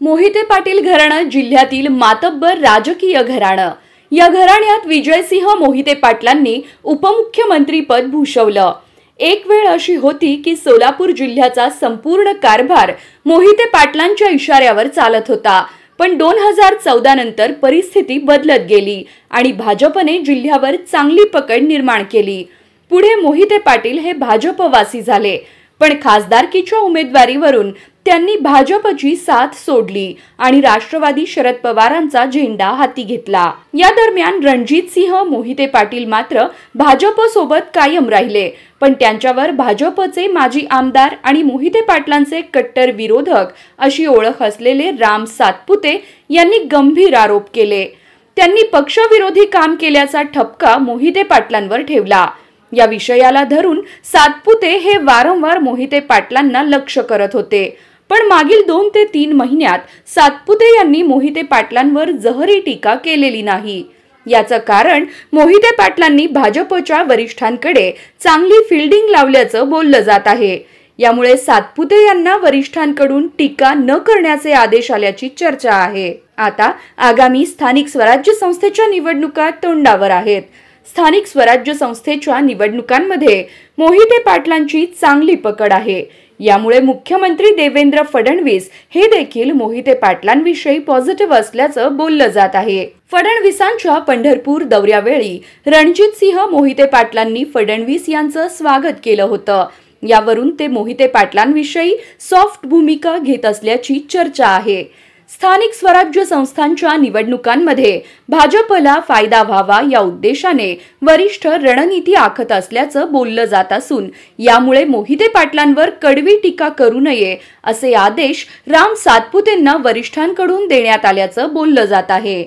मोहिते पाटील घराणं जिल्ह्यातील मातब्बर राजकीय घराणं। या घराण्यात विजयसिंह मोहिते पाटलांनी उपमुख्यमंत्रीपद भूषवलं। एक वेळ अशी होती की सोलापूर जिल्ह्याचा संपूर्ण कारभार मोहिते पाटलांच्या इशाऱ्यावर चालत होता। पण 2014 नंतर परिस्थिती बदलत गेली आणि भाजपने जिल्ह्यावर चांगली पकड निर्माण केली। पुढे मोहिते पाटील हे भाजपवासी झाले, पण खासदारकीच्या उमेदवारीवरून त्यांनी भाजपची साथ सोडली आणि राष्ट्रवादी शरद पवारांचा झेंडा हाती घेतला। या दरम्यान रणजितसिंह मोहिते पाटील मात्र भाजपसोबत कायम राहिले, पण त्यांच्यावर भाजपचे माजी आमदार आणि मोहिते पाटलांचे कट्टर विरोधक अशी ओळख असलेले राम सातपुते यांनी गंभीर आरोप केले। त्यांनी पक्षविरोधी काम केल्याचा ठपका मोहिते पाटलांवर ठेवला। या विषयाला धरून सातपुते हे वारंवार मोहिते पाटलांना लक्ष्य करत होते, पण मागील 2 ते 3 महिन्यात सातपुते यांनी मोहिते पाटलांवर जहरी टीका केलेली नाही। याचं कारण मोहिते पाटलांनी भाजपच्या वरिष्ठांकडे चांगली फिल्डिंग लावल्याचं बोललं जात आहे। यामुळे सातपुते यांना वरिष्ठांकडून टीका न करण्याचे आदेश आल्याची चर्चा आहे। आता आगामी स्थानिक स्वराज्य संस्थेच्या निवडणुका तोंडावर आहेत। स्थानिक स्वराज्य संस्थेच्या निवडणुकांमध्ये मोहिते पाटलांची चांगली पकड आहे। यामुळे मुख्यमंत्री देवेंद्र फडणवीस हे देखील मोहिते पाटलांविषयी पॉझिटिव्ह असल्याचं बोललं जात आहे। फडणवीसांच्या पंढरपूर दौऱ्यावेळी रणजितसिंह मोहिते पाटलांनी फडणवीस यांचं स्वागत केलं होतं। यावरून ते मोहिते पाटलांविषयी सॉफ्ट भूमिका घेत असल्याची चर्चा आहे। स्थानिक स्वराज्य संस्थांच्या निवडणुकांमध्ये भाजपला फायदा व्हावा या उद्देशाने वरिष्ठ रणनीती आखत असल्याचं बोललं जात असून, यामुळे मोहिते पाटलांवर कडवी टीका करू नये असे आदेश राम सातपुतेंना वरिष्ठांकडून देण्यात आल्याचं बोललं जात आहे।